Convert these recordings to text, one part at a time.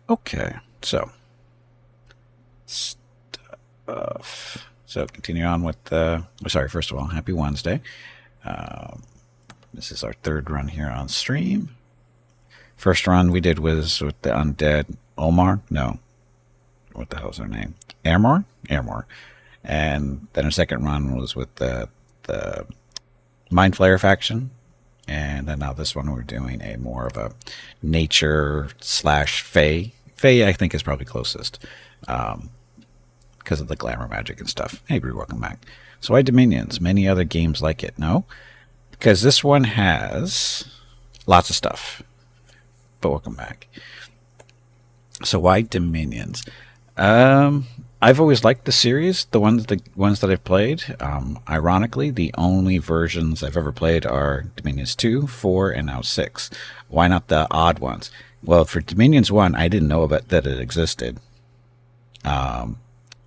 Okay, so stuff. So continue on with the. Sorry, first of all, happy Wednesday. Um, this is our third run here on stream. First run we did was with the undead Omar. No, what the hell's her name? Airmore? Airmore. And then our second run was with the Mind Flayer faction. And then now this one we're doing a more of a nature slash Fey. Fey I think is probably closest. Because of the glamour magic and stuff. Hey Brew, welcome back. So why Dominions? Many other games like it. No? Because this one has lots of stuff. But welcome back. So why Dominions? I've always liked the series, the ones that I've played. Ironically, the only versions I've ever played are Dominions 2, 4, and now 6. Why not the odd ones? Well, for Dominions 1, I didn't know about that it existed.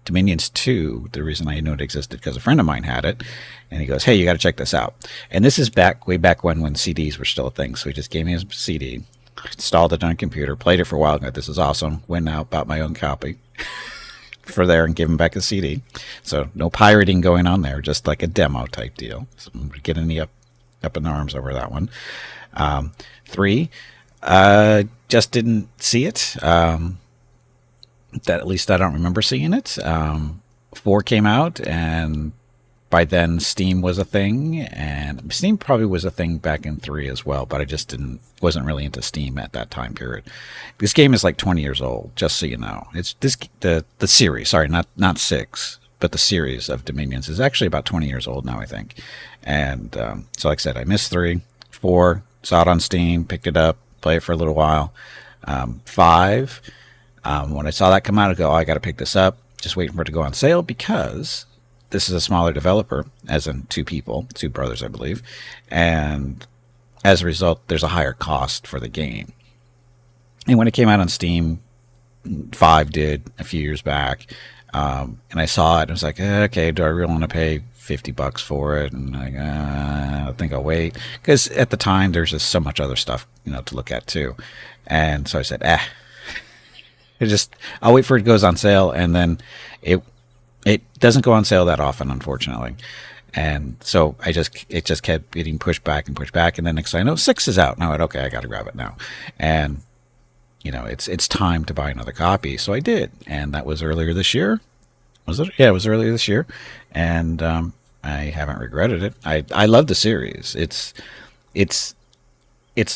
Dominions 2, the reason I knew it existed because a friend of mine had it, and he goes, "Hey, you got to check this out." And this is way back when CDs were still a thing. So he just gave me his CD, installed it on a computer, played it for a while. Got, this is awesome. Went out, bought my own copy for there, and gave him back a CD. So no pirating going on there, just like a demo type deal. So I'm getting the up in arms over that one. 3, just didn't see it. That at least I don't remember seeing it. 4 came out, and by then Steam was a thing, and Steam probably was a thing back in 3 as well, but I just wasn't really into Steam at that time period. This game is like 20 years old, just so you know. It's the series, sorry, not 6, but the series of Dominions is actually about 20 years old now, I think. And so like I said, I missed 3, 4, saw it on Steam, picked it up, played it for a little while. 5, when I saw that come out, I go, oh, I got to pick this up. Just waiting for it to go on sale because this is a smaller developer, as in 2 people, 2 brothers, I believe. And as a result, there's a higher cost for the game. And when it came out on Steam, 5 did a few years back. And I saw it. I was like, okay, do I really want to pay $50 for it? And I think I'll wait. Because at the time, there's just so much other stuff, to look at too. And so I said, I'll wait for it goes on sale, and then it doesn't go on sale that often, unfortunately. And so it just kept getting pushed back, and then next thing I know, 6 is out. Now okay, I got to grab it now, and it's time to buy another copy. So I did, and that was earlier this year. Was it? Yeah, it was earlier this year, and I haven't regretted it. I love the series. It's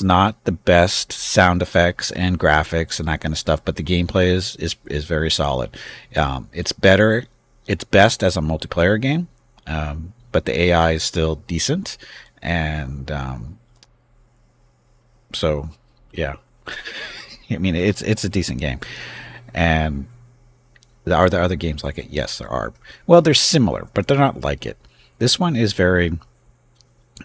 not the best sound effects and graphics and that kind of stuff, but the gameplay is very solid. It's better. It's best as a multiplayer game, but the AI is still decent, and so yeah. I mean, it's a decent game, and are there other games like it? Yes, there are. Well, they're similar, but they're not like it. This one is very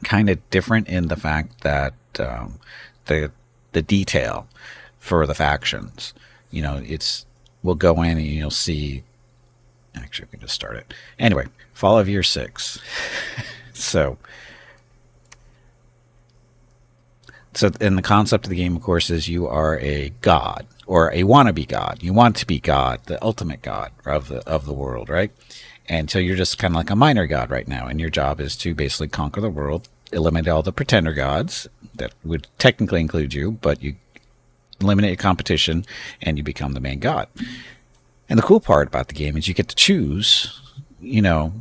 kind of different in the fact that the detail for the factions, we'll go in and you'll see. Actually, we can just start it anyway. Fall of Year 6. So in the concept of the game, of course, is you are a god or a wannabe god. You want to be God, the ultimate god of the world, right? And so you're just kind of like a minor god right now, and your job is to basically conquer the world, eliminate all the pretender gods that would technically include you, but you eliminate competition and you become the main god. And the cool part about the game is you get to choose, your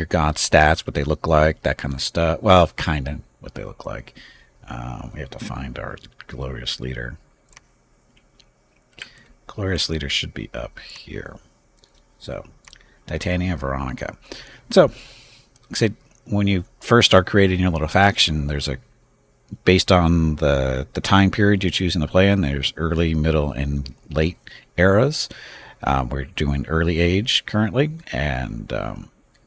god stats, what they look like, that kind of stuff. Well, kind of what they look like. We have to find our glorious leader. Glorious leader should be up here. So, Titania Veronica. So, like I said, when you first start creating your little faction, there's based on the time period you're choosing to play in, there's early, middle, and late eras. We're doing early age currently, and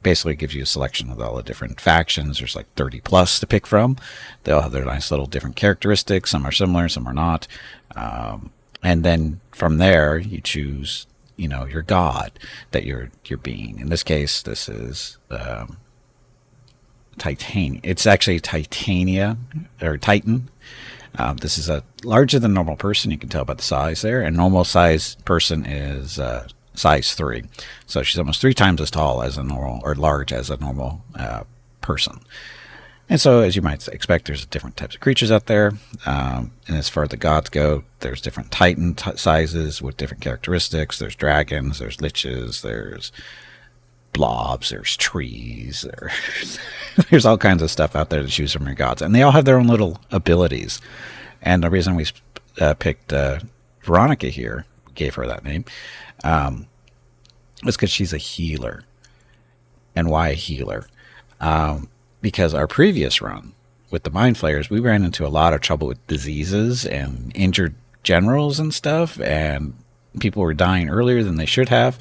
basically gives you a selection of all the different factions. There's like 30 plus to pick from. They all have their nice little different characteristics. Some are similar, some are not. And then from there, you choose, your god that you're being. In this case, this is Titania. It's actually Titania or Titan. This is a larger than normal person. You can tell by the size there. And normal size person is size 3. So she's almost 3 times as tall as a normal, or large as a normal person. And so, as you might expect, there's different types of creatures out there. And as far as the gods go, there's different titan sizes with different characteristics. There's dragons, there's liches, there's blobs, there's trees, there's all kinds of stuff out there to choose from your gods. And they all have their own little abilities. And the reason we picked Veronica here, gave her that name, was because she's a healer. And why a healer? Because our previous run with the Mind Flayers, we ran into a lot of trouble with diseases and injured generals and stuff, and people were dying earlier than they should have.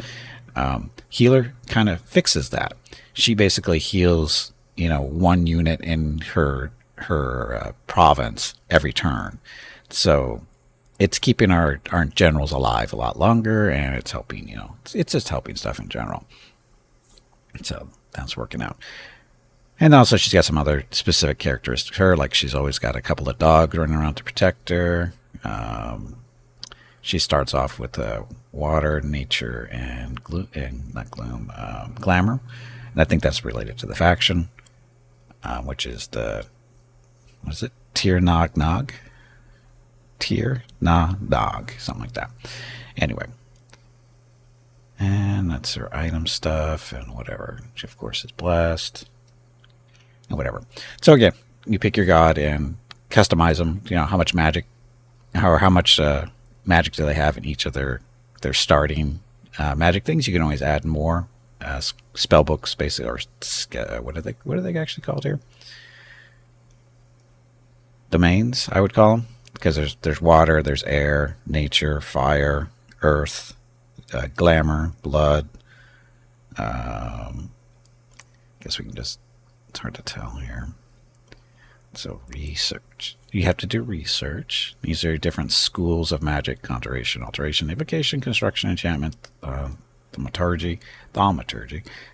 Healer kind of fixes that. She basically heals, 1 unit in her province every turn. So it's keeping our generals alive a lot longer, and it's helping, it's just helping stuff in general. So that's working out. And also she's got some other specific characteristics. Like she's always got a couple of dogs running around to protect her. She starts off with water, nature, and glamour. And I think that's related to the faction, which is what is it? Tir Nog Nog? Tir Na Nog, something like that. Anyway. And that's her item stuff and whatever. She, of course, is blessed. And whatever. So again, you pick your god and customize them. How much magic, how much magic do they have in each of their starting magic things? You can always add more spell books, basically, or what are they actually called here? Domains, I would call them, because there's water, there's air, nature, fire, earth, glamour, blood. Guess we can just. It's hard to tell here. So research. You have to do research. These are different schools of magic: conjuration, alteration, evocation, construction, enchantment, thaumaturgy,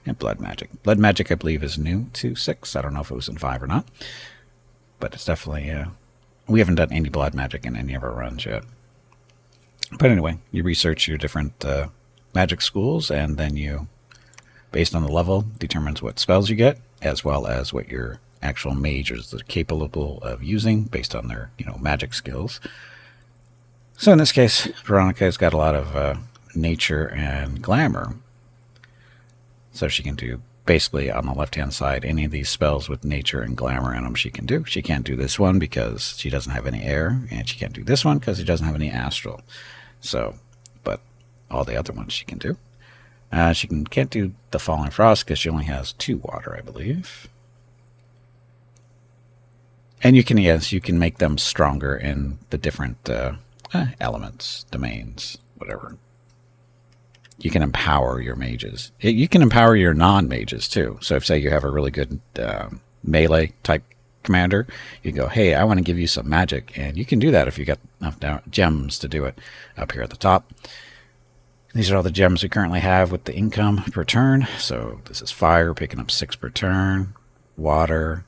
and blood magic. Blood magic, I believe, is new to 6. I don't know if it was in 5 or not, but it's definitely. We haven't done any blood magic in any of our runs yet. But anyway, you research your different magic schools, and then you, based on the level, determines what spells you get, as well as what your actual mage is capable of using based on their, magic skills. So in this case, Veronica has got a lot of nature and glamour. So she can do, basically, on the left-hand side, any of these spells with nature and glamour in them she can do. She can't do this one because she doesn't have any air, and she can't do this one because she doesn't have any astral. So, but all the other ones she can do. She can't do the Falling Frost because she only has 2 water, I believe. And you can make them stronger in the different elements, domains, whatever. You can empower your mages. You can empower your non-mages too. So if, say, you have a really good melee type commander, you go, hey, I want to give you some magic. And you can do that if you got enough gems to do it up here at the top. These are all the gems we currently have with the income per turn. So this is fire, picking up 6 per turn. Water.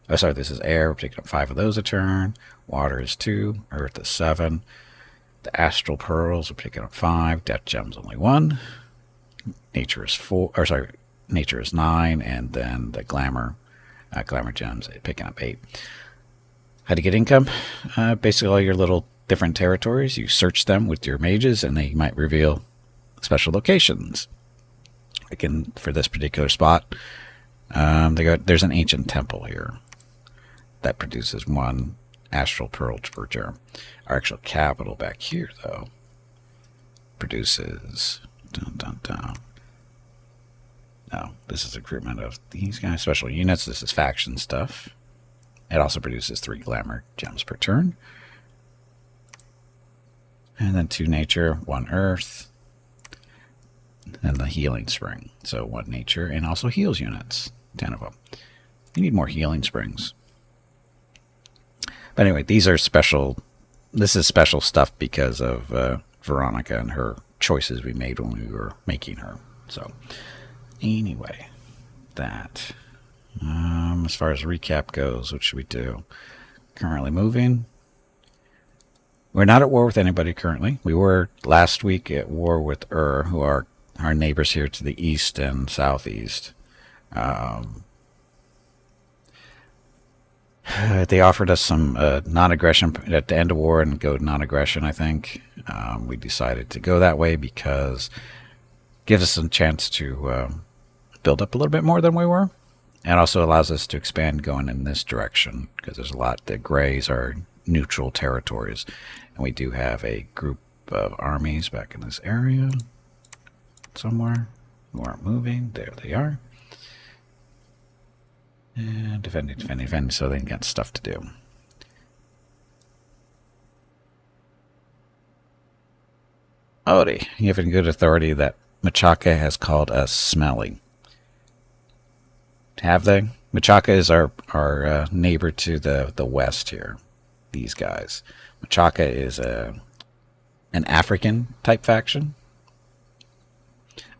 Oh, sorry, this is air. We're picking up 5 of those a turn. Water is 2. Earth is 7. The astral pearls are picking up 5. Death gems only 1. Nature is 4. Or sorry, nature is 9. And then the glamour gems picking up 8. How to get income? Basically all your little different territories. You search them with your mages, and they might reveal special locations. Again, for this particular spot, there's an ancient temple here that produces 1 astral pearl per germ. Our actual capital back here, though, produces. No, this is recruitment of these guys, special units. This is faction stuff. It also produces 3 glamour gems per turn. And then 2 nature, 1 earth, and the healing spring. So 1 nature, and also heals units, 10 of them. You need more healing springs. But anyway, these are special. This is special stuff because of Veronica and her choices we made when we were making her. So anyway, that. As far as recap goes, what should we do? Currently moving. We're not at war with anybody currently. We were last week at war with who are our neighbors here to the east and southeast. They offered us some non-aggression at the end of war and go non-aggression, I think. We decided to go that way because it gives us a chance to build up a little bit more than we were. And also allows us to expand going in this direction because there's a lot. The grays are neutral territories. And we do have a group of armies back in this area somewhere who aren't moving. There they are. And defending, so they got stuff to do. Howdy, you have a good authority that Machaca has called us smelly. Have they? Machaca is our neighbor to the west here. These guys. Machaca is an African type faction.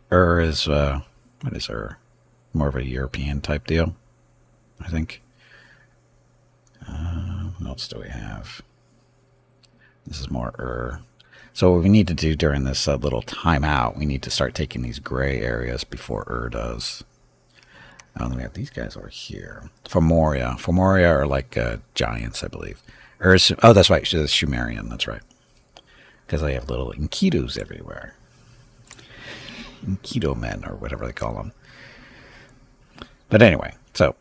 Is what is more of a European type deal, I think. What else do we have? This is more So what we need to do during this little timeout, we need to start taking these gray areas before does. Then we have these guys over here. Fomoria. Fomoria are like giants, I believe. Oh, that's right. She's a Sumerian. That's right. Because they have little Enkidos everywhere. Enkido men, or whatever they call them. But anyway, so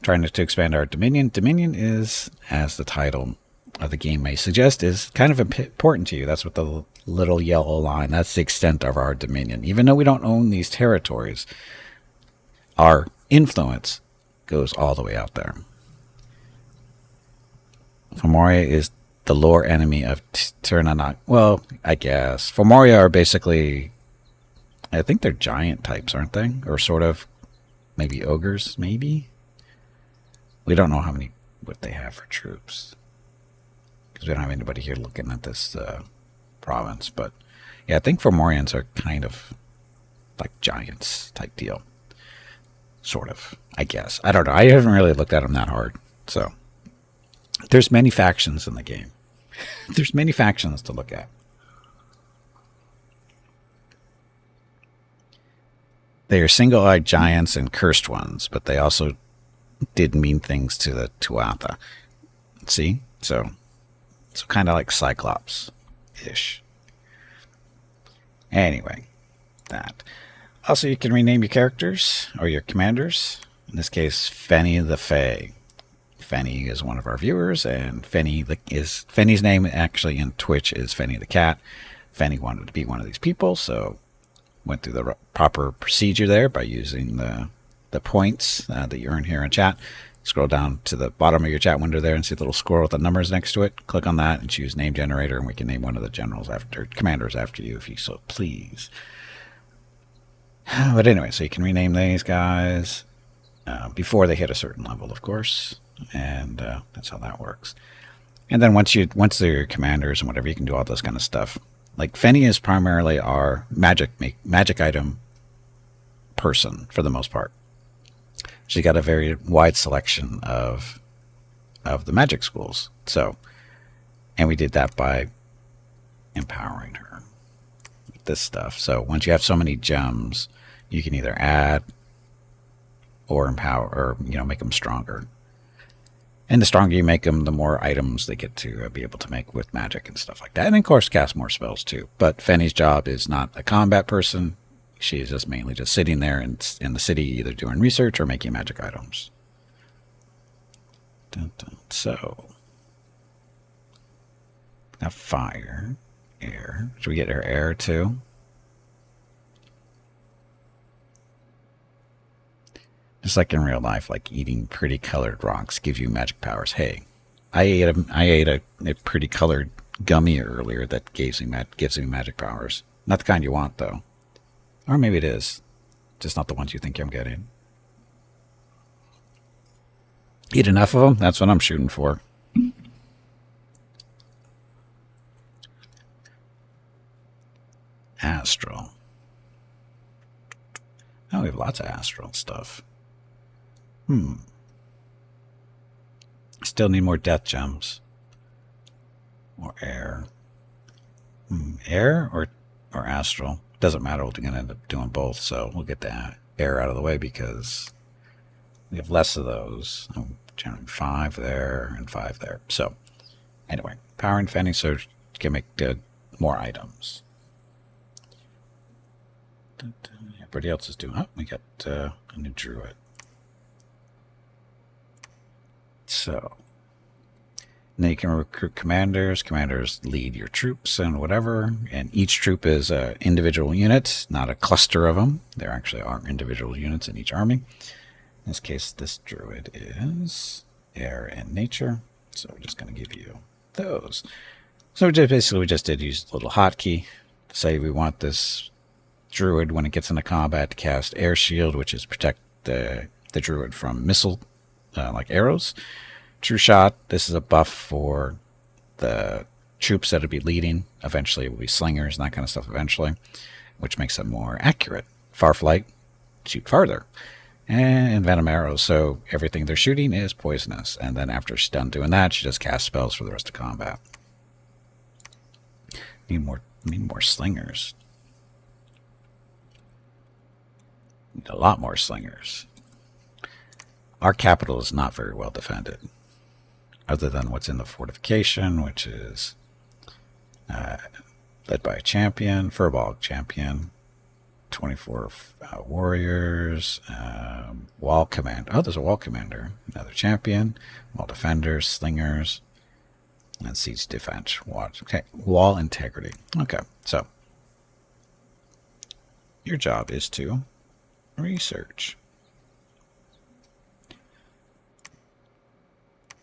trying to expand our dominion. Dominion is, as the title of the game may suggest, is kind of important to you. That's what the little yellow line, that's the extent of our dominion. Even though we don't own these territories, our influence goes all the way out there. Fomoria is the lore enemy of Tirnanak. Well, I guess. Fomoria are basically, I think they're giant types, aren't they? Or sort of, maybe ogres, maybe? We don't know what they have for troops. Because we don't have anybody here looking at this province. But yeah, I think Fomorians are kind of like giants type deal. Sort of, I guess. I don't know. I haven't really looked at them that hard. So, there's many factions in the game. There's many factions to look at. They are single-eyed giants and cursed ones, but they also did mean things to the Tuatha. See? So kind of like Cyclops-ish. Anyway, that. Also, you can rename your characters or your commanders. In this case, Fenny the Fae. Fenny is one of our viewers, and Fenny's name actually in Twitch is Fenny the Cat. Fenny wanted to be one of these people, so went through the proper procedure there by using the points that you earn here in chat. Scroll down to the bottom of your chat window there and see the little squirrel with the numbers next to it. Click on that and choose name generator, and we can name one of the commanders after you if you so please. But anyway, so you can rename these guys before they hit a certain level, of course, and that's how that works. And then once they're commanders and whatever, you can do all this kind of stuff. Like Fenny is primarily our magic item person for the most part. She got a very wide selection of the magic schools. So, and we did that by empowering her with this stuff. So once you have so many gems, you can either add or empower, or make them stronger. And the stronger you make them, the more items they get to be able to make with magic and stuff like that. And of course, cast more spells too. But Fenny's job is not a combat person. She is just mainly just sitting there in the city, either doing research or making magic items. Dun, dun. So, now fire, air. Should we get her air too? Just like in real life, like eating pretty colored rocks gives you magic powers. Hey, I ate a pretty colored gummy earlier that gives me magic powers. Not the kind you want though. Or maybe it is. Just not the ones you think I'm getting. Eat enough of them? That's what I'm shooting for. Astral. Oh, we have lots of astral stuff. Still need more death gems. or air. Air or astral. Doesn't matter. We're going to end up doing both, so we'll get the air out of the way because we have less of those. I'm generating 5 there and 5 there. So anyway, power and fanning, so you can make more items. Everybody else is doing. Oh, we got a new druid. So now you can recruit commanders. Commanders lead your troops and whatever. And each troop is an individual unit, not a cluster of them. There actually are individual units in each army. In this case, this druid is air and nature. So we're just going to give you those. So we just did use a little hotkey to say we want this druid when it gets into combat to cast air shield, which is protect the druid from missile like arrows. True shot. This is a buff for the troops that'll be leading. Eventually it will be slingers and that kind of stuff eventually, which makes it more accurate. Far flight, shoot farther. And venom arrows, so everything they're shooting is poisonous. And then after she's done doing that, she just casts spells for the rest of combat. Need more slingers. Need a lot more slingers. Our capital is not very well defended, other than what's in the fortification, which is led by a champion, Furball champion, 24 warriors, wall command. Oh, there's a wall commander, another champion, wall defenders, slingers, and siege defense. Okay, wall integrity. Okay, so your job is to research.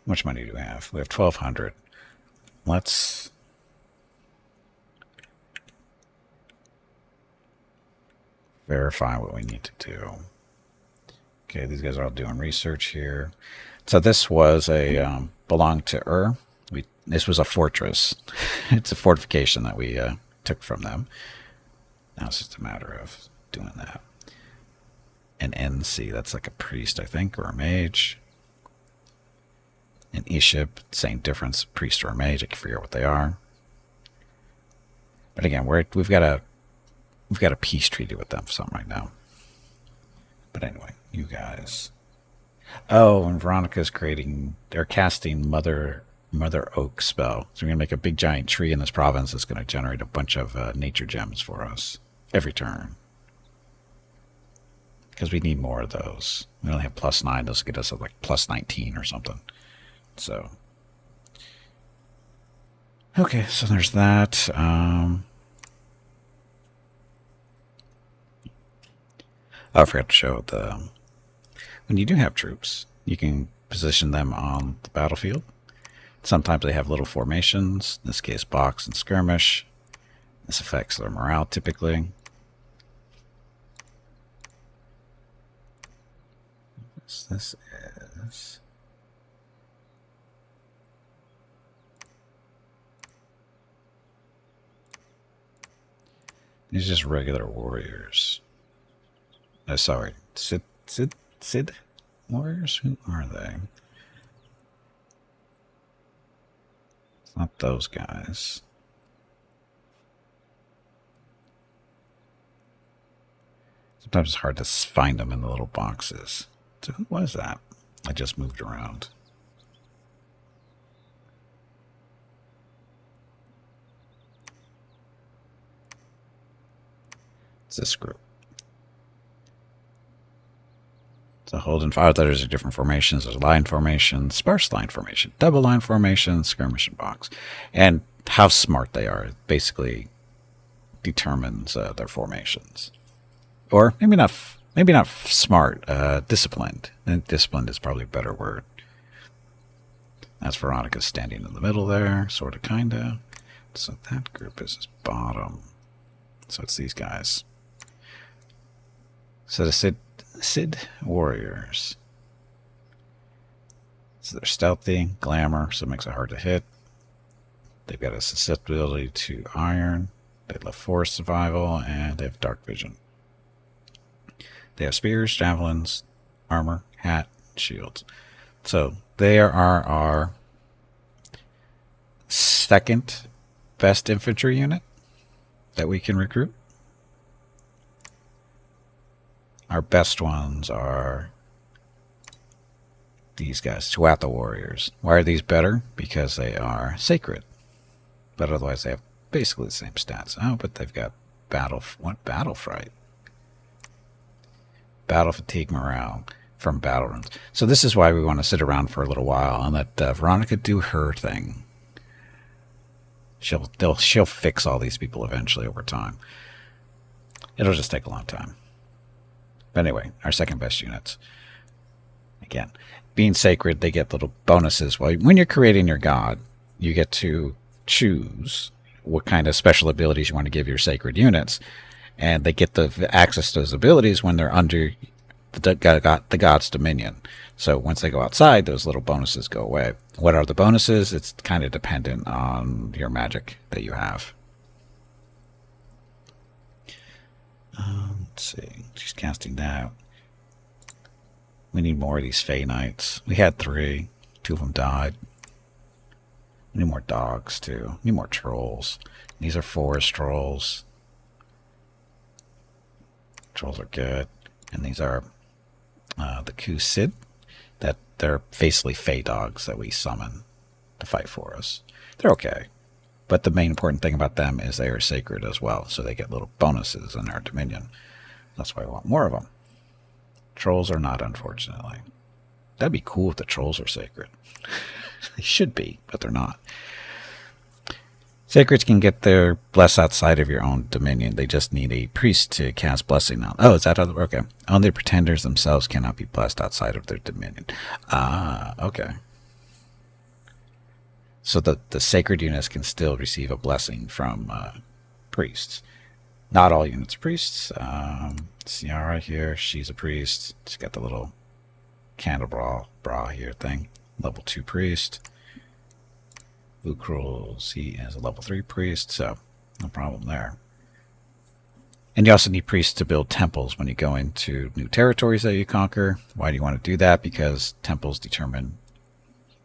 How much money do we have? We have 1,200. Let's verify what we need to do. Okay, these guys are all doing research here. So this was a belonged to Ur. This was a fortress. It's a fortification that we took from them. Now it's just a matter of doing that. An NC, that's like a priest, I think, or a mage. An Ishib, same difference, priest or a mage. I can forget what they are. But again, we've got a peace treaty with them for something right now. But anyway, you guys. Oh, and Veronica's they're casting Mother Oak spell. So we're going to make a big giant tree in this province that's going to generate a bunch of nature gems for us every turn. Because we need more of those. We only have +9. Those will get us like +19 or something. So. Okay, so there's that. Oh, I forgot to show when you do have troops, you can position them on the battlefield. Sometimes they have little formations, in this case box and skirmish. This affects their morale typically. This is... These are just regular warriors. Sorry, Sid warriors? Who are they? It's not those guys. Sometimes it's hard to find them in the little boxes. So who was that? I just moved around. It's this group. So holding 5 letters are different formations. There's line formation, sparse line formation, double line formation, skirmish and box. And how smart they are basically determines their formations. Or maybe not smart, disciplined. And disciplined is probably a better word. That's Veronica standing in the middle there, sort of, kind of. So that group is his bottom. So it's these guys. So the Sid warriors. So they're stealthy, glamour, so it makes it hard to hit. They've got a susceptibility to iron. They love forest survival, and they have dark vision. They have spears, javelins, armor, hat, shields. So they are our second best infantry unit that we can recruit. Our best ones are these guys, Tuatha warriors. Why are these better? Because they are sacred. But otherwise they have basically the same stats. Oh, but they've got battle fright. Battle fatigue morale from battle runes. So this is why we want to sit around for a little while and let Veronica do her thing. She'll fix all these people eventually over time. It'll just take a long time. But anyway, our second best units. Again, being sacred, they get little bonuses. Well, when you're creating your god, you get to choose what kind of special abilities you want to give your sacred units. And they get the access to those abilities when they're under the god's dominion. So once they go outside, those little bonuses go away. What are the bonuses? It's kind of dependent on your magic that you have. Let's see. She's casting that. We need more of these Fey Knights. We had 3. 2 of them died. We need more dogs, too. We need more trolls. These are forest trolls. Trolls are good. And these are the Kusid. That they're basically Fey dogs that we summon to fight for us. They're okay. But the main important thing about them is they are sacred as well. So they get little bonuses in our dominion. That's why I want more of them. Trolls are not, unfortunately. That'd be cool if the trolls are sacred. They should be, but they're not. Sacreds can get their bless outside of your own dominion. They just need a priest to cast blessing on. Oh, is that other? Okay. Only pretenders themselves cannot be blessed outside of their dominion. Ah, okay. So the sacred units can still receive a blessing from priests. Not all units are priests. Ciara here, she's a priest. She's got the little candle bra here thing. Level 2 priest. Lucrules, he is a level 3 priest, so no problem there. And you also need priests to build temples when you go into new territories that you conquer. Why do you want to do that? Because temples determine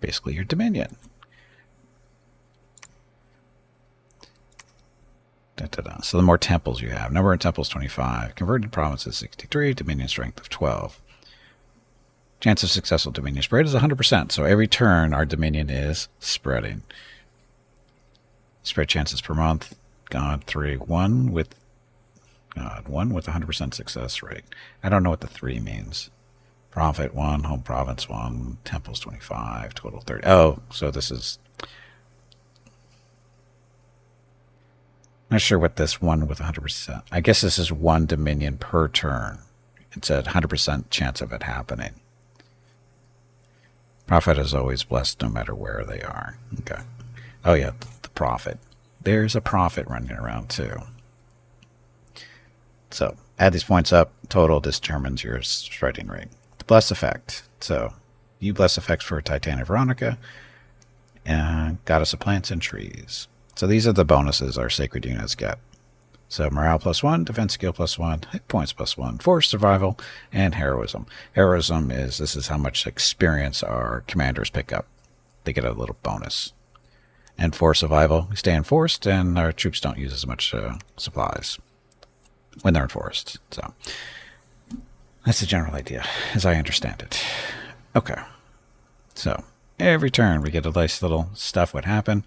basically your dominion. So the more temples you have. Number of temples 25. Converted provinces 63. Dominion strength of 12. Chance of successful dominion spread is 100%. So every turn our dominion is spreading. Spread chances per month. God 3. 1 with 100% success rate. I don't know what the 3 means. Profit 1. Home province 1. Temples 25. Total 30. Oh, so this is... Not sure what this 1 with 100%. I guess this is 1 dominion per turn. It's a 100% chance of it happening. Prophet is always blessed no matter where they are. Okay. Oh yeah, the prophet. There's a prophet running around too. So add these points up. Total determines your spreading rate. The bless effect. So you bless effects for Titania Veronica and Goddess of Plants and Trees. So these are the bonuses our sacred units get. So morale +1, defense skill +1, hit points +1, force survival, and heroism. Heroism this is how much experience our commanders pick up. They get a little bonus. And force survival, we stay enforced, and our troops don't use as much supplies when they're enforced. So that's the general idea, as I understand it. Okay. So every turn we get a nice little stuff what happened.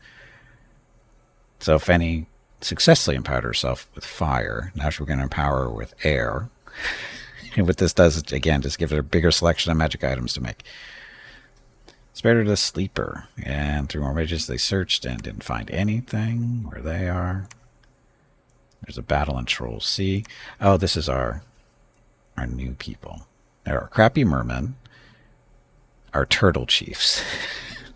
So if any successfully empowered herself with fire, now we're going to empower her with air. And what this does is, again, just give her a bigger selection of magic items to make. Spared her to sleeper. And through more mages they searched and didn't find anything where they are. There's a battle in Troll Sea. Oh, this is our new people. There are crappy mermen, our turtle chiefs.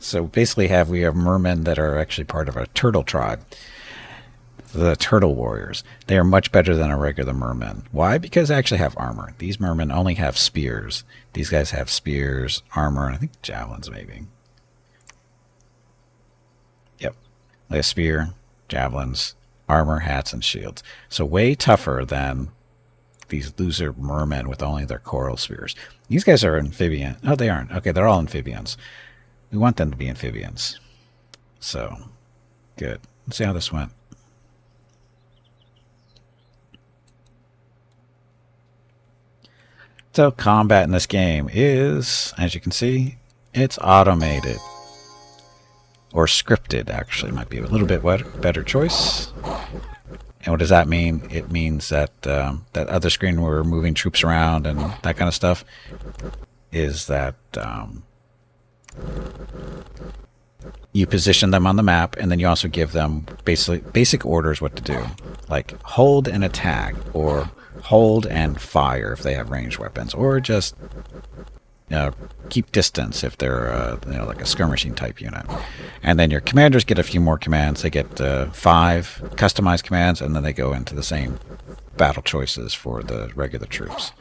So basically we have mermen that are actually part of a turtle tribe. The turtle warriors. They are much better than a regular merman. Why? Because they actually have armor. These mermen only have spears. These guys have spears, armor, and I think javelins maybe. Yep. Like a spear, javelins, armor, hats, and shields. So way tougher than these loser mermen with only their coral spears. These guys are amphibian. Oh, they aren't. Okay, they're all amphibians. We want them to be amphibians. So Good. Let's see how this went. So combat in this game is, as you can see, it's automated. Or scripted, actually, might be a little bit better choice. And what does that mean? It means that that other screen where we're moving troops around and that kind of stuff is that you position them on the map, and then you also give them basic orders what to do, like hold and attack, or hold and fire if they have ranged weapons, or just keep distance if they're like a skirmishing type unit. And then your commanders get a few more commands. They get 5 customized commands, and then they go into the same battle choices for the regular troops.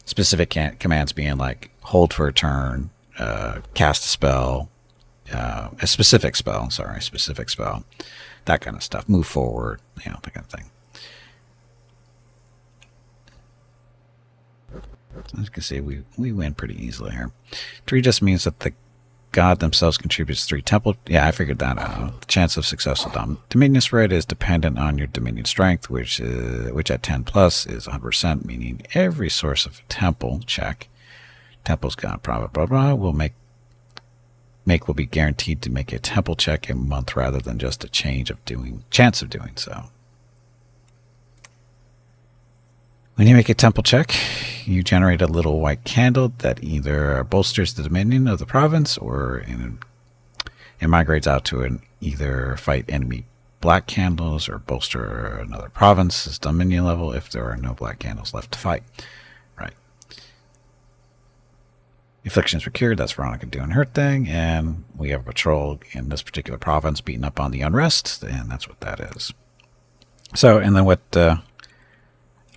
Specific commands being like hold for a turn, cast a spell, a specific spell, that kind of stuff. Move forward, that kind of thing. So as you can see, we win pretty easily here. 3 just means that the god themselves contributes 3 temple. Yeah, I figured that out. The chance of successful dominion spread is dependent on your dominion strength, which at 10 plus is 100%, meaning every source of temple check, temple's god, blah blah blah, will be guaranteed to make a temple check a month rather than just a chance of doing so. When you make a temple check, you generate a little white candle that either bolsters the dominion of the province or it migrates out to either fight enemy black candles or bolster another province's dominion level if there are no black candles left to fight. Right. Afflictions were cured. That's Veronica doing her thing, and we have a patrol in this particular province beating up on the unrest, and that's what that is. So, and then what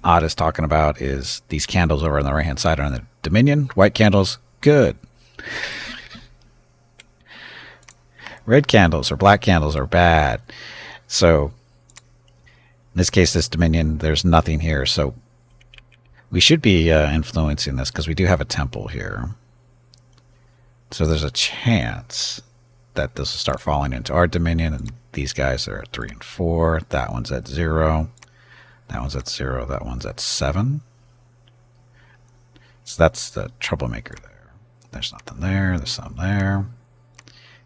Odd is talking about is these candles over on the right hand side are on the Dominion. White candles, good. Red candles or black candles are bad. So in this case, this Dominion, there's nothing here. So we should be influencing this because we do have a temple here. So there's a chance that this will start falling into our Dominion, and these guys are at 3 and 4. That one's at 0. That one's at 0. That one's at 7. So that's the troublemaker there. There's nothing there. There's some there.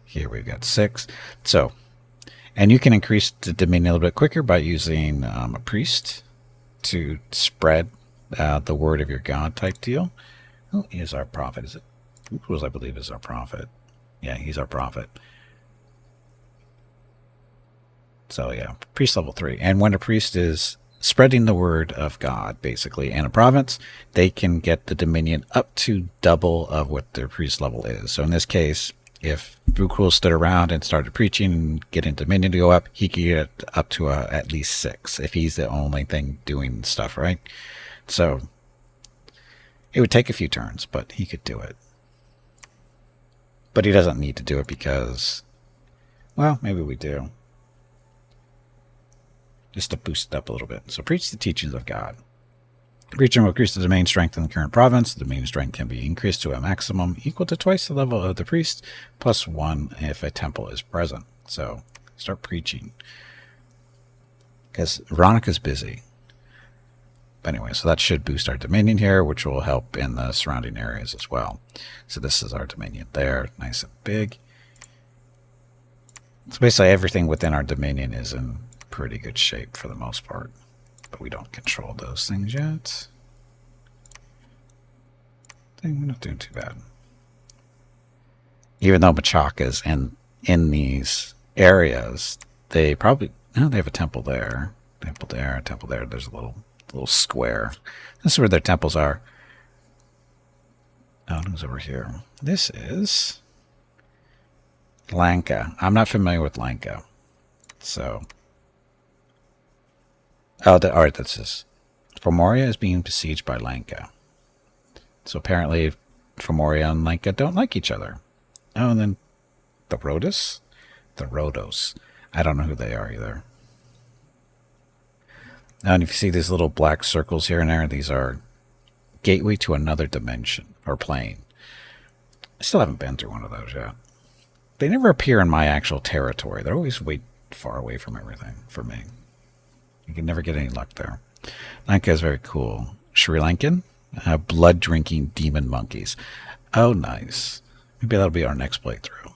Here we've got 6. So, and you can increase the dominion a little bit quicker by using a priest to spread the word of your god type deal. Who is our prophet? Is it? Who I believe is our prophet? Yeah, he's our prophet. So yeah, priest level 3. And when a priest is spreading the word of God, basically, in a province, they can get the dominion up to double of what their priest level is. So in this case, if Brukhul stood around and started preaching and getting dominion to go up, he could get up to at least 6 if he's the only thing doing stuff, right? So it would take a few turns, but he could do it. But he doesn't need to do it because, well, maybe we do. Just to boost it up a little bit. So preach the teachings of God. Preaching will increase the domain strength in the current province. The domain strength can be increased to a maximum equal to twice the level of the priest, plus 1 if a temple is present. So start preaching. Because Veronica's busy. But anyway, so that should boost our dominion here, which will help in the surrounding areas as well. So this is our dominion there, nice and big. So basically everything within our dominion is in pretty good shape for the most part, but we don't control those things yet. I think we're not doing too bad. Even though Machaca's in these areas, they probably they have a temple there, temple there, temple there. There's a little square. This is where their temples are. Oh, who's over here? This is Lanka. I'm not familiar with Lanka, so. Oh, all right, that's this. Fomoria is being besieged by Lanka. So apparently Fomoria and Lanka don't like each other. Oh, and then the Rhodos? The Rhodos. I don't know who they are either. Now, and if you see these little black circles here and there, these are gateway to another dimension or plane. I still haven't been through one of those yet. They never appear in my actual territory. They're always way far away from everything for me. You can never get any luck there. Lanka is very cool. Sri Lankan, blood drinking demon monkeys. Oh, nice. Maybe that'll be our next playthrough.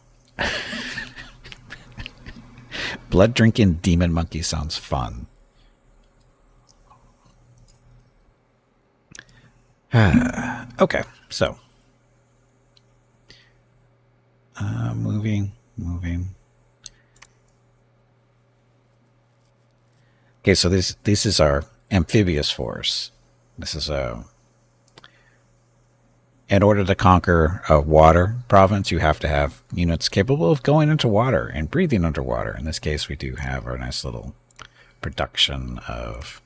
Blood drinking demon monkey sounds fun. Okay, so moving. Okay, so this is our amphibious force. This is in order to conquer a water province, you have to have units capable of going into water and breathing underwater. In this case, we do have our nice little production of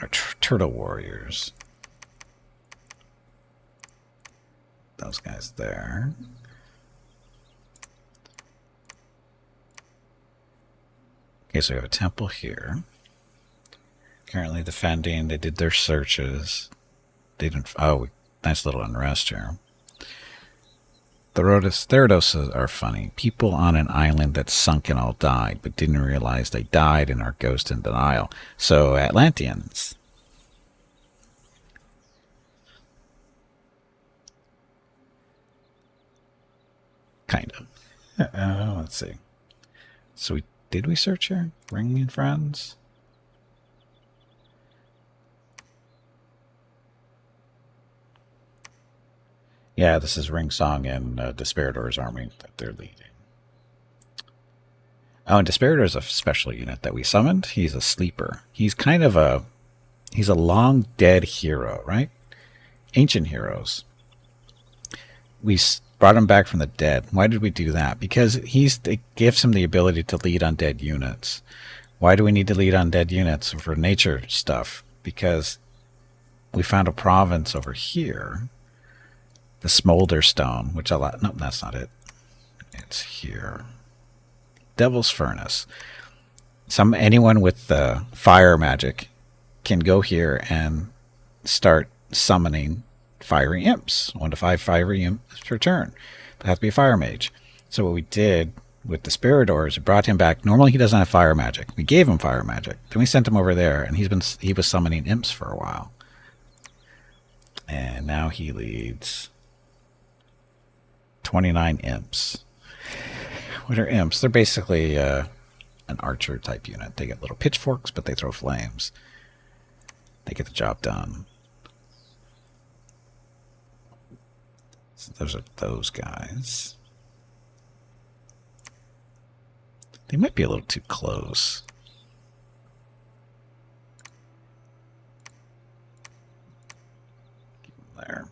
our turtle warriors. Those guys there. Okay, so we have a temple here. Currently defending. They did their searches. They didn't. Oh, nice little unrest here. Therados are funny. People on an island that sunk and all died, but didn't realize they died and are ghost in denial. So Atlanteans. Kind of. Let's see. So did we search here? Ring and Friends? Yeah, this is Ring Song and Despairador's army that they're leading. Oh, and Despairador is a special unit that we summoned. He's a sleeper. He's kind of he's a long dead hero, right? Ancient heroes. We brought him back from the dead. Why did we do that? Because it gives him the ability to lead undead units. Why do we need to lead undead units for nature stuff? Because we found a province over here, the Smolder Stone, which no, that's not it. It's here. Devil's Furnace. Anyone with fire magic can go here and start summoning fiery imps. 1 to 5 fiery imps per turn. But have to be a fire mage. So what we did with the Despairador is we brought him back. Normally he doesn't have fire magic. We gave him fire magic. Then we sent him over there, and he was summoning imps for a while. And now he leads 29 imps. What are imps? They're basically an archer type unit. They get little pitchforks, but they throw flames. They get the job done. So those are those guys. They might be a little too close. Keep them there.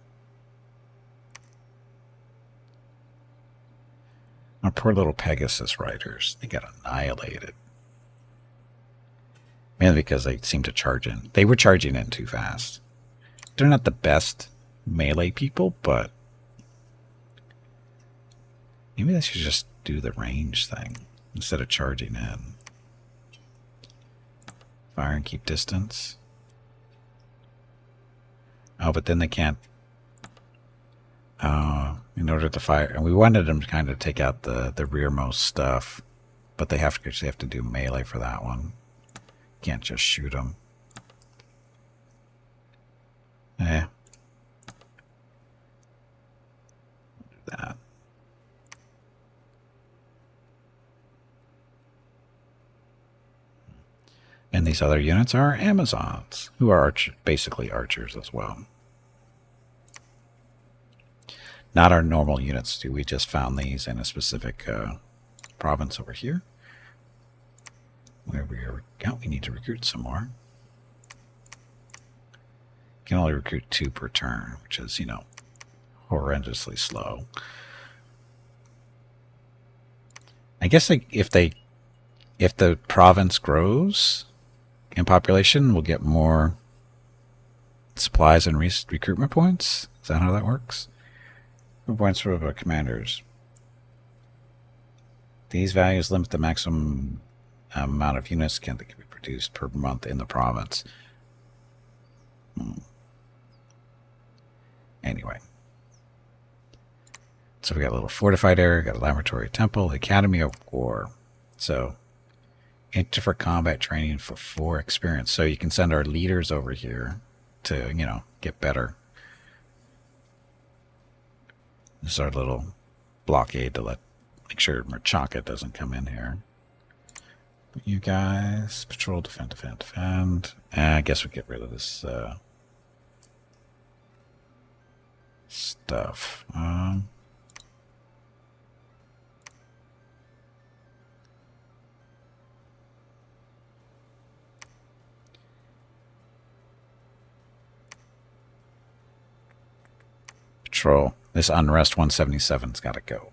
Our poor little Pegasus riders. They got annihilated. Mainly because they seemed to charge in. They were charging in too fast. They're not the best melee people, but maybe they should just do the range thing instead of charging in. Fire and keep distance. Oh, but then they can't. In order to fire, and we wanted them to kind of take out the rearmost stuff, but they have to do melee for that one. Can't just shoot them. Do that. And these other units are Amazons, who are basically archers as well. Not our normal units, too. We just found these in a specific province over here. Where we need to recruit some more. Can only recruit 2 per turn, which is, horrendously slow. I guess if the province grows in population, we'll get more supplies and recruitment points. Is that how that works? Points for commanders. These values limit the maximum amount of units that can be produced per month in the province. Anyway. So we got a little fortified area, got a laboratory temple, Academy of War. So, enter for combat training for 4 experience. So you can send our leaders over here to, get better. This is our little blockade to make sure Machaka doesn't come in here. But you guys, patrol, defend, defend, defend. I guess we get rid of this stuff. Patrol. This unrest 177's got to go.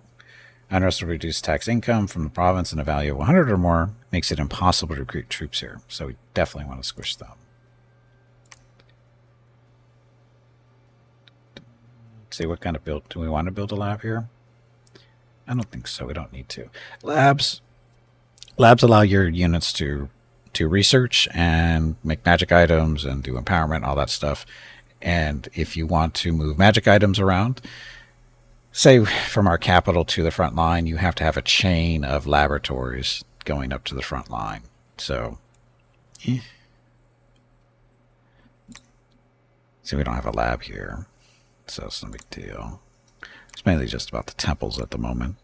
Unrest will reduce tax income from the province in a value of 100 or more, makes it impossible to recruit troops here. So we definitely want to squish them. Let's see, what kind of build? Do we want to build a lab here? I don't think so. We don't need to. Labs allow your units to research and make magic items and do empowerment, all that stuff. And if you want to move magic items around, say from our capital to the front line, you have to have a chain of laboratories going up to the front line. So, see, we don't have a lab here, so it's no big deal. It's mainly just about the temples at the moment.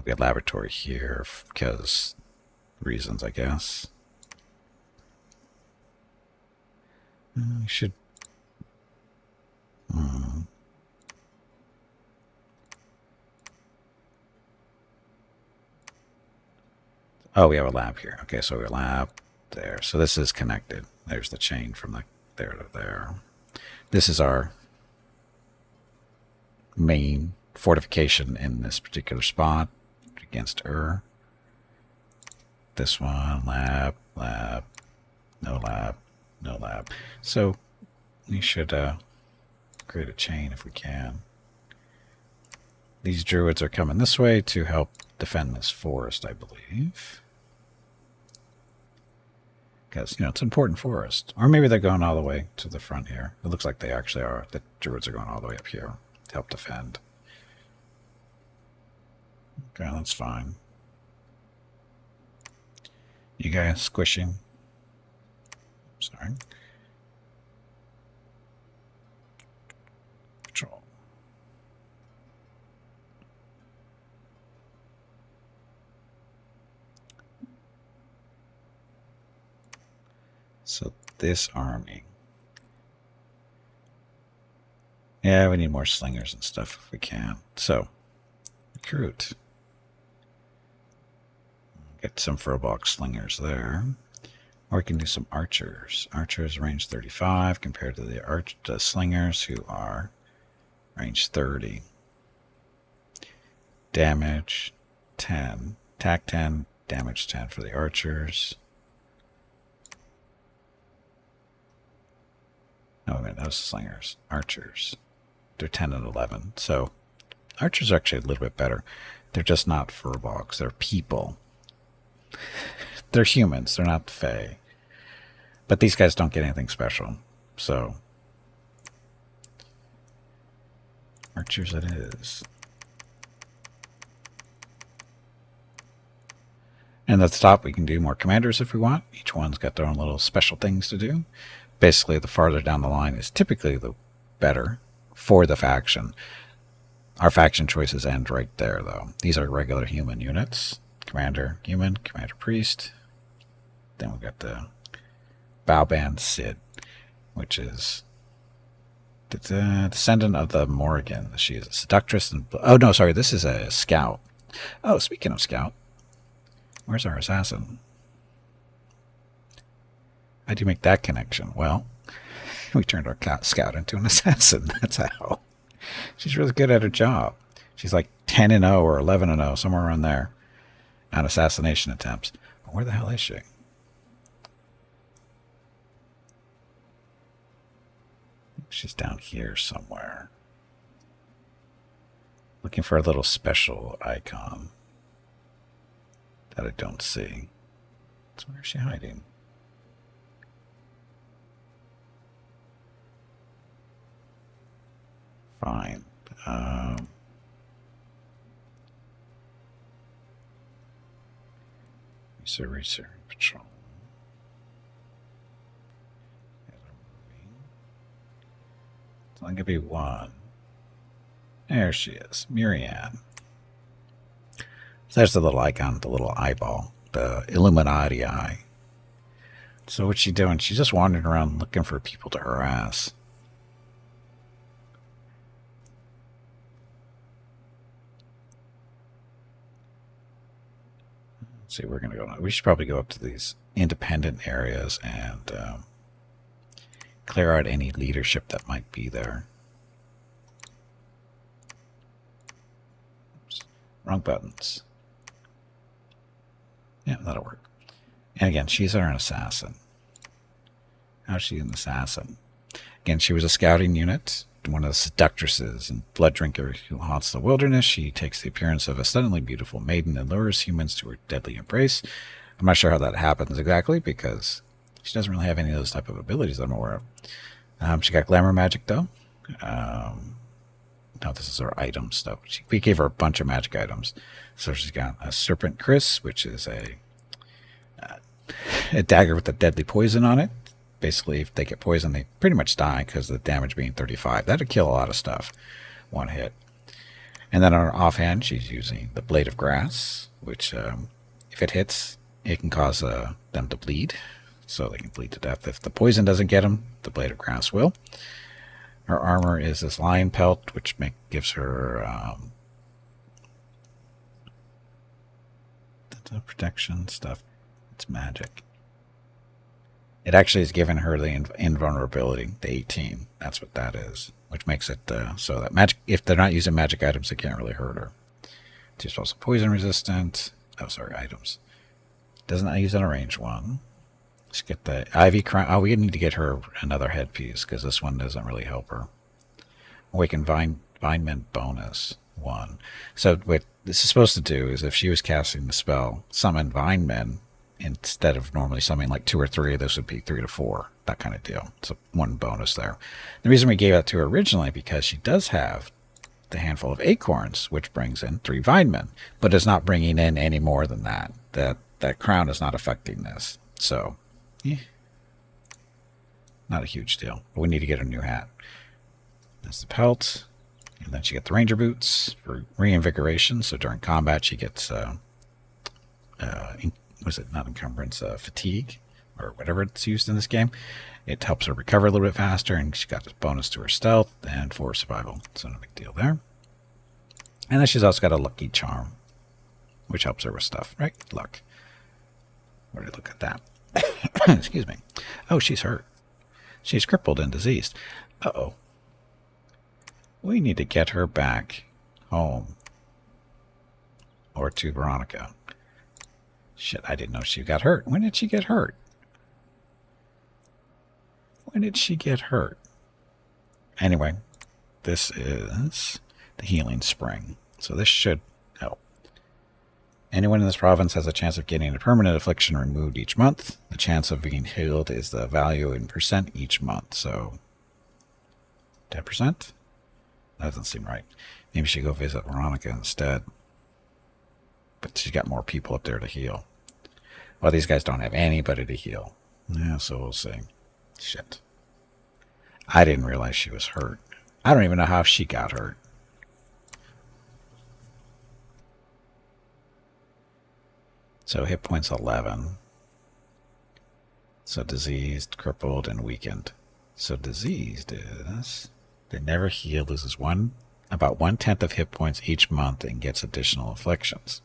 We have a laboratory here because reasons, I guess. We should. Oh, we have a lab here. Okay, so we have a lab there. So this is connected. There's the chain from there to there. This is our main fortification in this particular spot against This one, lab, no lab, no lab. So we should create a chain if we can. These druids are coming this way to help defend this forest, I believe. Because, it's an important forest. Or maybe they're going all the way to the front here. It looks like they actually are. The druids are going all the way up here to help defend. Okay, that's fine. You guys squishing? Sorry. Patrol. So this army. Yeah, we need more slingers and stuff if we can. So, recruit. Get some furbolg slingers there. Or we can do some archers. Archers range 35 compared to the slingers who are range 30. Damage 10. Attack 10. Damage 10 for the archers. No, wait, those slingers. Archers. They're 10 and 11. So, archers are actually a little bit better. They're just not furbolgs. They're people. They're humans. They're not fae. But these guys don't get anything special. So, archers it is. And at the top, we can do more commanders if we want. Each one's got their own little special things to do. Basically, the farther down the line is typically the better for the faction. Our faction choices end right there, though. These are regular human units. Commander human, commander priest. Then we've got the Bowband Sid, which is the descendant of the Morrigan. She is a seductress. Oh, no, sorry, this is a scout. Oh, speaking of scout, where's our assassin? How do you make that connection? Well, we turned our scout into an assassin. That's how. She's really good at her job. She's like 10 and 0 or 11 and 0, somewhere around there, on assassination attempts. But where the hell is she? She's down here somewhere. Looking for a little special icon that I don't see. So where is she hiding? Fine. Research Patrol. It's only going to be one. There she is, Miriam. So there's the little icon, the little eyeball, the Illuminati eye. So what's she doing? She's just wandering around looking for people to harass. Let's see, we're going to go. We should probably go up to these independent areas and clear out any leadership that might be there. Oops, wrong buttons. Yeah, that'll work. And again, she's an assassin. How's she an assassin? Again, she was a scouting unit, one of the seductresses and blood drinker who haunts the wilderness. She takes the appearance of a stunningly beautiful maiden and lures humans to her deadly embrace. I'm not sure how that happens exactly because she doesn't really have any of those type of abilities that I'm aware of. She got glamour magic though. No, this is her item stuff. We gave her a bunch of magic items. So she's got a Serpent Chris, which is a dagger with a deadly poison on it. Basically, if they get poisoned, they pretty much die because of the damage being 35. That'd kill a lot of stuff. One hit. And then on her offhand, she's using the Blade of Grass, which if it hits, it can cause them to bleed. So they can bleed to death. If the poison doesn't get them, the Blade of Grass will. Her armor is this lion pelt, which gives her protection stuff. It's magic. It actually has given her the invulnerability, the 18. That's what that is, which makes it so that magic. If they're not using magic items, it can't really hurt her. She's also poison resistant. Oh, sorry, items. Doesn't use on a range one. Let's get the Ivy crown. Oh, we need to get her another headpiece because this one doesn't really help her. Awaken Vineman bonus 1. So what this is supposed to do is if she was casting the spell, summon Vinemen instead of normally summoning like 2 or 3, this would be 3 to 4, that kind of deal. So 1 bonus there. The reason we gave that to her originally because she does have the handful of acorns, which brings in 3 Vinemen, but is not bringing in any more than that. That crown is not affecting this. So, not a huge deal. But we need to get a new hat. That's the pelt. And then she gets the ranger boots for reinvigoration. So during combat, she gets, was it not encumbrance, fatigue, or whatever it's used in this game. It helps her recover a little bit faster, and she got this bonus to her stealth and for survival. So no big deal there. And then she's also got a lucky charm, which helps her with stuff, right? Luck. Where did I look at that? Excuse me. Oh, she's hurt. She's crippled and diseased. Uh-oh. We need to get her back home. Or to Veronica. Shit, I didn't know she got hurt. When did she get hurt? When did she get hurt? Anyway, this is the healing spring. So this should help. Anyone in this province has a chance of getting a permanent affliction removed each month. The chance of being healed is the value in percent each month. So 10%? That doesn't seem right. Maybe she go visit Veronica instead. But she's got more people up there to heal. Well, these guys don't have anybody to heal. Yeah, so we'll see. Shit. I didn't realize she was hurt. I don't even know how she got hurt. So hit points 11. So diseased, crippled, and weakened. So diseased is... They never heal, loses about 1/10 of hit points each month and gets additional afflictions.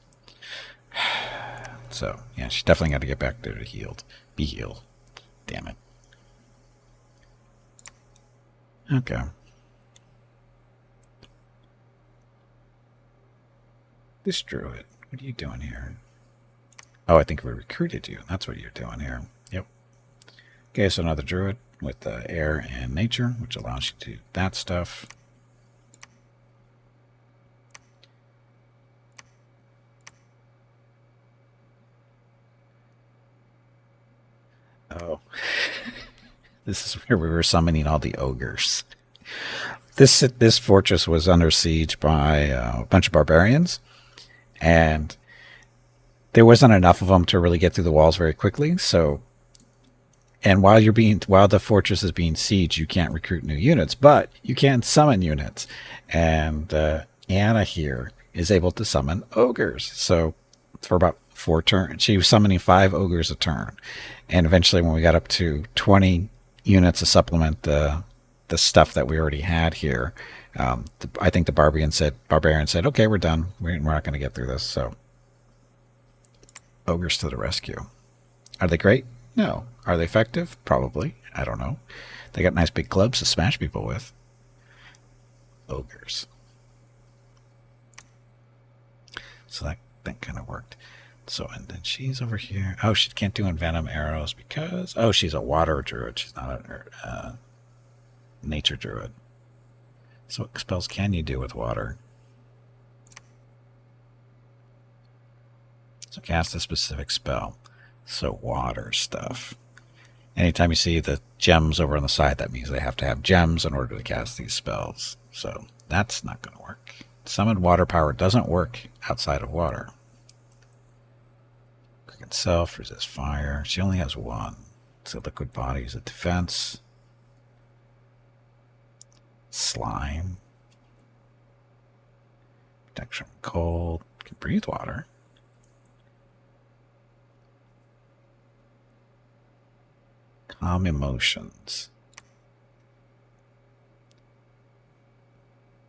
So, yeah, she's definitely got to get back there to be healed. Damn it. Okay. This druid, what are you doing here? Oh, I think we recruited you. That's what you're doing here. Yep. Okay, so another druid with air and nature, which allows you to do that stuff. Oh. This is where we were summoning all the ogres. This fortress was under siege by a bunch of barbarians, and there wasn't enough of them to really get through the walls very quickly. So, and while the fortress is being sieged, you can't recruit new units, but you can summon units. And Anna here is able to summon ogres. So for about 4 turns, she was summoning 5 ogres a turn. And eventually, when we got up to 20 units to supplement the stuff that we already had here, I think the barbarian said, "Okay, we're done. We're not going to get through this." So, ogres to the rescue. Are they great? No. Are they effective? Probably. I don't know. They got nice big clubs to smash people with. Ogres. So that kind of worked. So, and then she's over here. Oh, she can't do envenom arrows because, oh, she's a water druid. She's not a nature druid. So what spells can you do with water? So cast a specific spell. So water stuff. Anytime you see the gems over on the side, that means they have to have gems in order to cast these spells. So that's not going to work. Summoned water power doesn't work outside of water. Quick itself, resist fire. She only has 1. So liquid body is a defense. Slime. Protection from cold. Can breathe water. Calm emotions.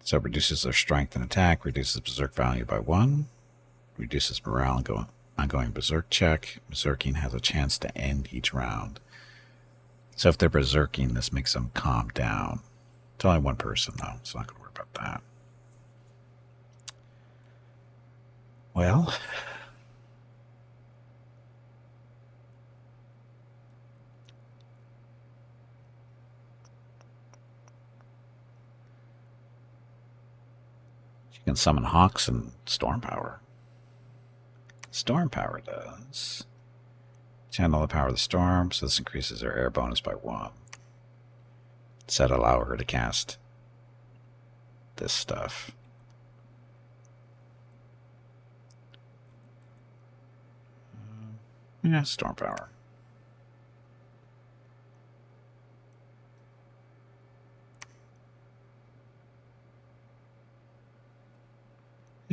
So it reduces their strength and attack, reduces berserk value by 1, reduces morale and ongoing berserk check. Berserking has a chance to end each round. So if they're berserking, this makes them calm down. It's only 1 person, though, so I'm not going to worry about that. Well, you can summon hawks and storm power. Storm power does channel the power of the storm, so this increases their air bonus by 1. So that allow her to cast this stuff. Yeah, storm power.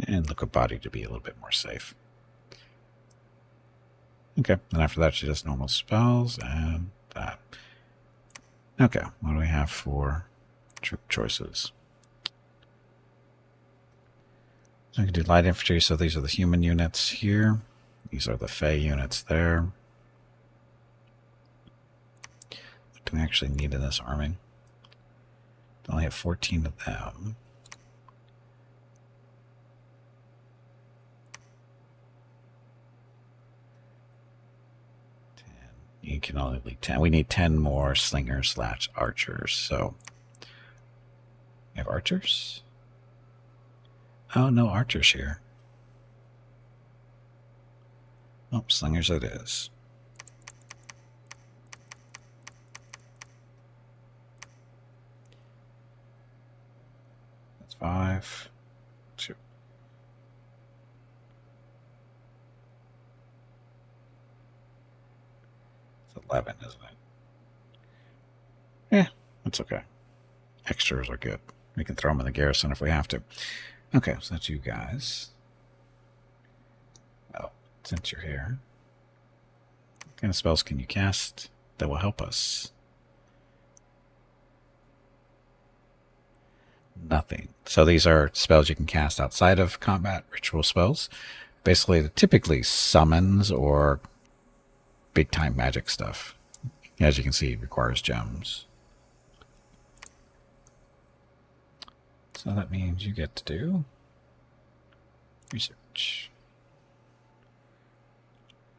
And liquid body to be a little bit more safe. Okay, and after that she does normal spells and that. Okay, what do we have for troop choices? So we can do light infantry, so these are the human units here. These are the Fey units there. What do we actually need in this army? We only have 14 of them. You can only lead 10. We need 10 more slingers / archers. So, we have archers? Oh, no archers here. Oh, slingers it is. That's 5. 2. It's 11, isn't it? Yeah, that's okay. Extras are good. We can throw them in the garrison if we have to. Okay, so that's you guys. Well, since you're here, what kind of spells can you cast that will help us? Nothing. So these are spells you can cast outside of combat, ritual spells. Basically, typically summons or big-time magic stuff. As you can see, it requires gems. So that means you get to do research.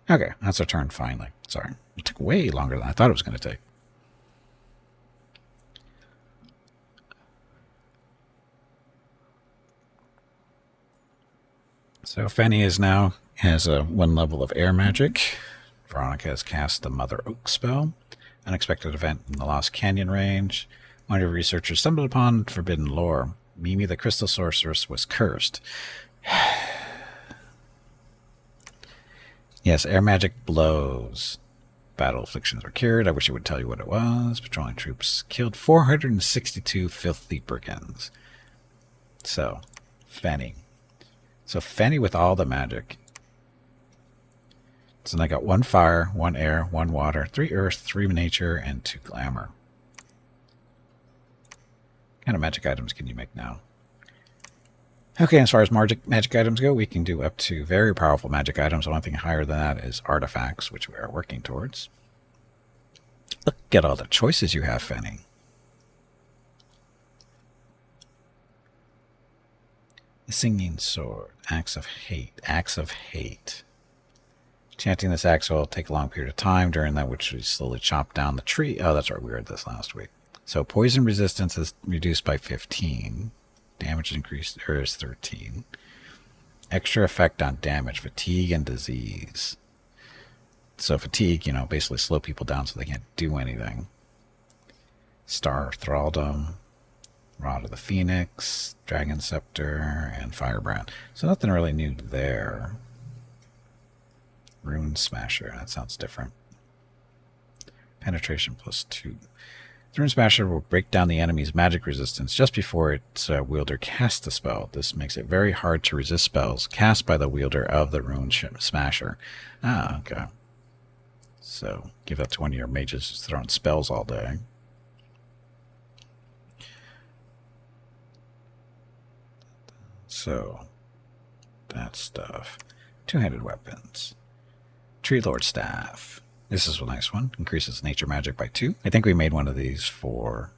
Okay, that's our turn finally. Sorry, it took way longer than I thought it was going to take. So Fanny has a 1 level of air magic. Veronica has cast the Mother Oak spell. Unexpected event in the Lost Canyon range. One of your researchers stumbled upon forbidden lore. Mimi the crystal sorceress was cursed. Yes, air magic blows. Battle afflictions are cured. I wish it would tell you what it was. Patrolling troops killed 462 filthy brigands. So, Fenny. So Fenny with all the magic. So I got 1 fire, 1 air, 1 water, 3 earth, 3 nature, and 2 glamour. What kind of magic items can you make now? Okay, as far as magic items go, we can do up to very powerful magic items. One thing higher than that is artifacts, which we are working towards. Look at all the choices you have, Fenny. Singing sword, axe of hate, axe of hate. Chanting this axe will take a long period of time, during that which we slowly chop down the tree. Oh, that's right, we read this last week. So poison resistance is reduced by 15. Damage increased is 13. Extra effect on damage, fatigue, and disease. So fatigue, basically slow people down so they can't do anything. Star of Thraldom, Rod of the Phoenix, Dragon Scepter, and Firebrand. So nothing really new there. Rune Smasher, that sounds different. Penetration +2. The Rune Smasher will break down the enemy's magic resistance just before its wielder casts the spell. This makes it very hard to resist spells cast by the wielder of the Rune Smasher. Ah, okay. So, give that to one of your mages who's throwing spells all day. So, that stuff. Two-handed weapons. Tree Lord Staff. This is a nice one. Increases nature magic by 2. I think we made one of these for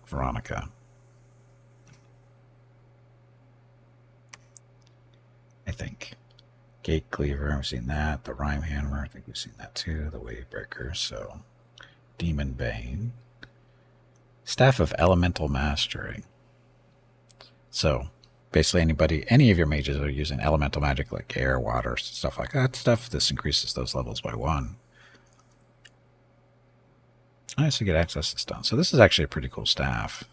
Veronica. I think. Gate Cleaver, I've seen that. The Rhyme Hammer, I think we've seen that too. The Wave Breaker, so. Demon Bane. Staff of Elemental Mastery. So, basically any of your mages are using elemental magic like air, water, stuff like that stuff. This increases those levels by 1. I also get access to stone. So this is actually a pretty cool staff.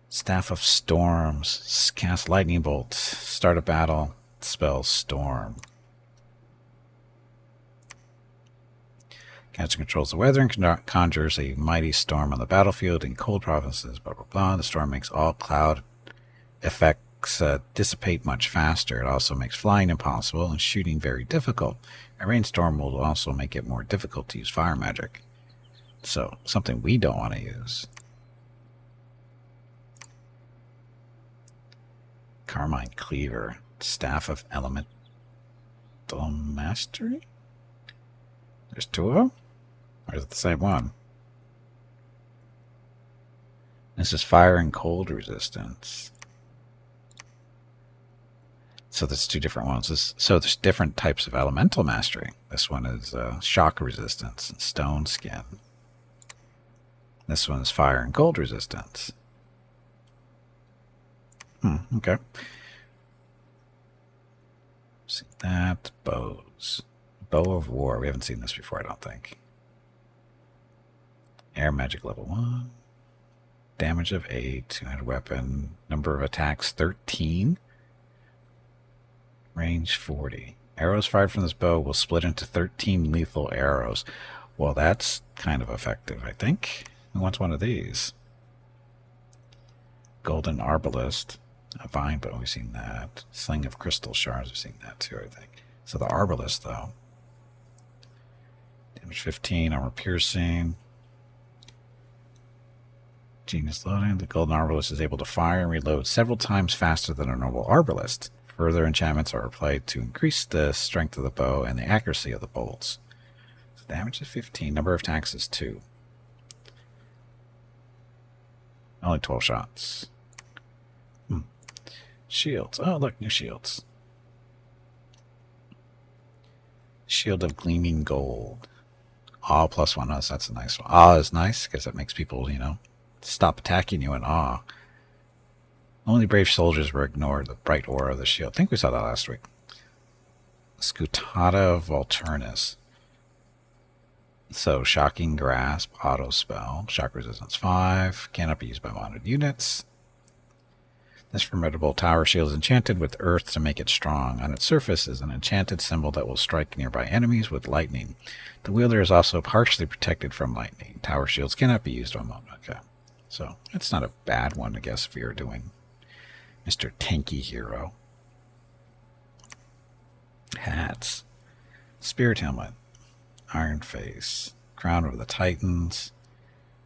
Staff of Storms. Cast Lightning Bolt. Start a battle. Spell Storm. Cast controls the weather and conjures a mighty storm on the battlefield in cold provinces, blah, blah, blah. The storm makes all cloud effects dissipate much faster. It also makes flying impossible and shooting very difficult. A rainstorm will also make it more difficult to use fire magic. So, something we don't want to use. Carmine Cleaver. Staff of Elemental Mastery? There's 2 of them? Or is it the same one? This is fire and cold resistance. So there's 2 different ones. So there's different types of elemental mastery. This one is shock resistance and stone skin. This one is fire and cold resistance. Okay. See that. Bows. Bow of War. We haven't seen this before, I don't think. Air magic level 1. Damage of 8. 200 weapon. Number of attacks 13. Range 40. Arrows fired from this bow will split into 13 lethal arrows. Well, that's kind of effective, I think. Who wants one of these? Golden Arbalist. A vine bow, we've seen that. Sling of crystal shards, we've seen that too, I think. So the Arbalist, though. Damage 15, armor piercing. Genius loading. The Golden Arbalist is able to fire and reload several times faster than a normal Arbalist. Further enchantments are applied to increase the strength of the bow and the accuracy of the bolts. So damage is 15. Number of attacks is 2. Only 12 shots. Shields. Oh, look, new shields. Shield of Gleaming Gold. Awe +1. Oh, that's a nice one. Awe is nice because it makes people, stop attacking you in awe. Only brave soldiers were ignored. The bright aura of the shield. I think we saw that last week. Scutata Volturnus. So, Shocking Grasp, Auto Spell. Shock Resistance 5. Cannot be used by mounted units. This formidable tower shield is enchanted with earth to make it strong. On its surface is an enchanted symbol that will strike nearby enemies with lightning. The wielder is also partially protected from lightning. Tower shields cannot be used on moment. Okay. So that's not a bad one, I guess, if you're doing Mr. Tanky Hero. Hats. Spirit Helmet. Iron Face. Crown of the Titans.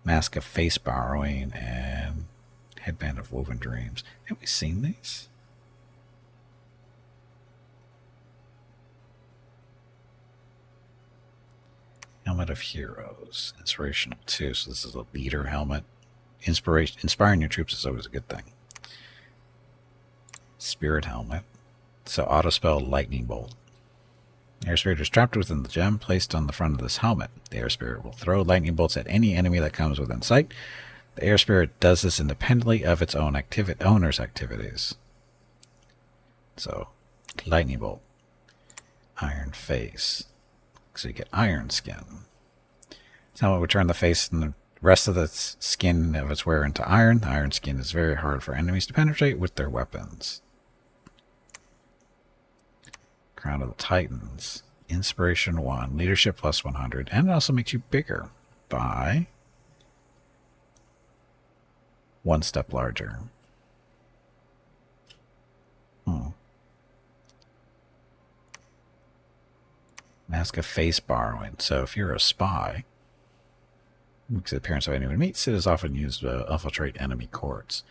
Mask of Face Borrowing. And Headband of Woven Dreams. Have we seen these? Helmet of Heroes. Inspirational 2. So this is a leader helmet. Inspiring your troops is always a good thing. Spirit Helmet. So auto spell Lightning Bolt. Air Spirit is trapped within the gem placed on the front of this helmet. The Air Spirit will throw lightning bolts at any enemy that comes within sight. The Air Spirit does this independently of its own owner's activities. So, Lightning Bolt. Iron Face. So you get Iron Skin. This helmet will turn the face and the rest of the skin of its wearer into iron. The iron skin is very hard for enemies to penetrate with their weapons. Crown of the Titans. Inspiration 1. Leadership plus 100. And it also makes you bigger by 1 step larger. Mask of Face Borrowing. So if you're a spy, looks at the appearance of anyone meets, it is often used to infiltrate enemy courts.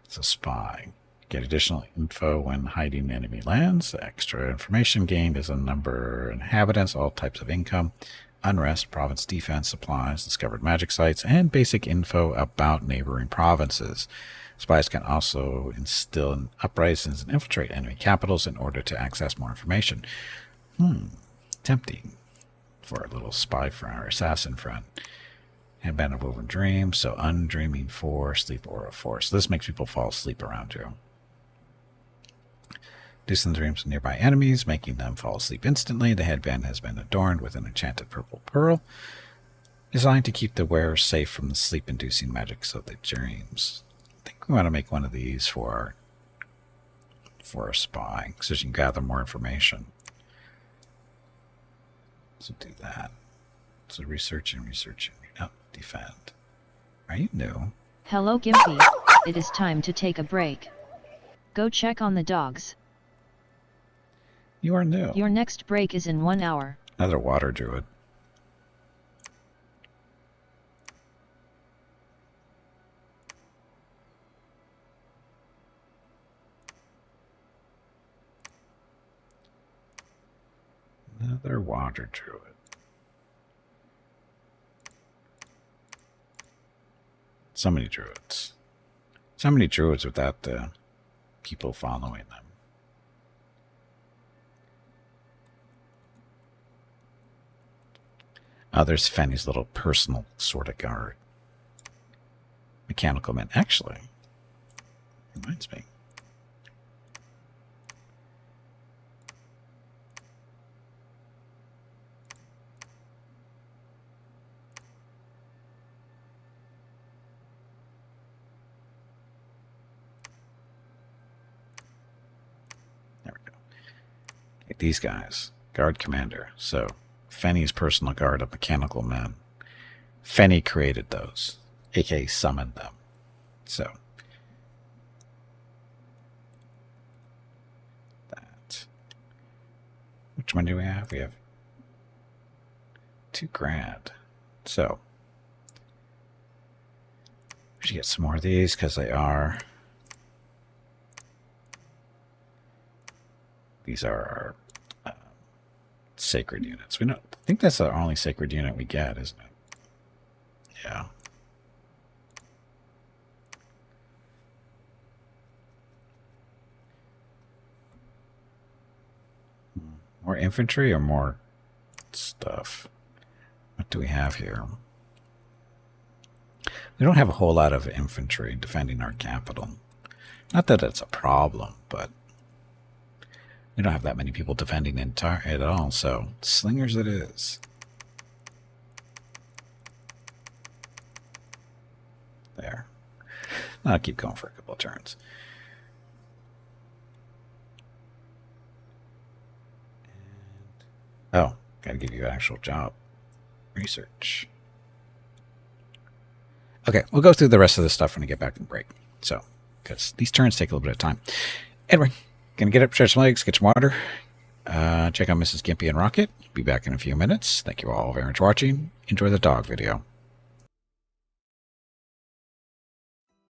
It's a spy. Get additional info when hiding enemy lands. Extra information gained is a number of inhabitants, all types of income, unrest, province defense, supplies, discovered magic sites, and basic info about neighboring provinces. Spies can also instill in uprisings and infiltrate enemy capitals in order to access more information. Tempting for a little spy friend or assassin friend. Headband of Woven Dreams, so Undreaming 4, Sleep Aura 4. So this makes people fall asleep around you. Distant dreams of nearby enemies, making them fall asleep instantly. The headband has been adorned with an enchanted purple pearl, designed to keep the wearer safe from the sleep-inducing magics of the dreams. I think we want to make one of these for a spy, so you can gather more information. So do that. So researching. Oh, defend. Are you new? Hello Gimpy, it is time to take a break. Go check on the dogs. You are new. Your next break is in 1 hour. Another water druid. Another water druid. So many druids. So many druids without people following them. Oh, there's Fanny's little personal sort of guard. Mechanical Man. Actually, reminds me. There we go. Okay, these guys. Guard Commander. So, Fenny's personal guard of mechanical men. Fenny created those, aka summoned them. So that. Which one do we have? We have $2,000. So we should get some more of these because they are. These are our sacred units. I think that's the only sacred unit we get, isn't it? Yeah. More infantry or more stuff? What do we have here? We don't have a whole lot of infantry defending our capital. Not that it's a problem, but we don't have that many people defending it at all, so slingers it is. There. I'll keep going for a couple of turns. Oh, got to give you an actual job. Research. Okay, we'll go through the rest of this stuff when we get back from break. So, because these turns take a little bit of time. Anyway, gonna get up, stretch some legs, get some water. Check out Mrs. Gimpy and Rocket. Be back in a few minutes. Thank you all very much for watching. Enjoy the dog video.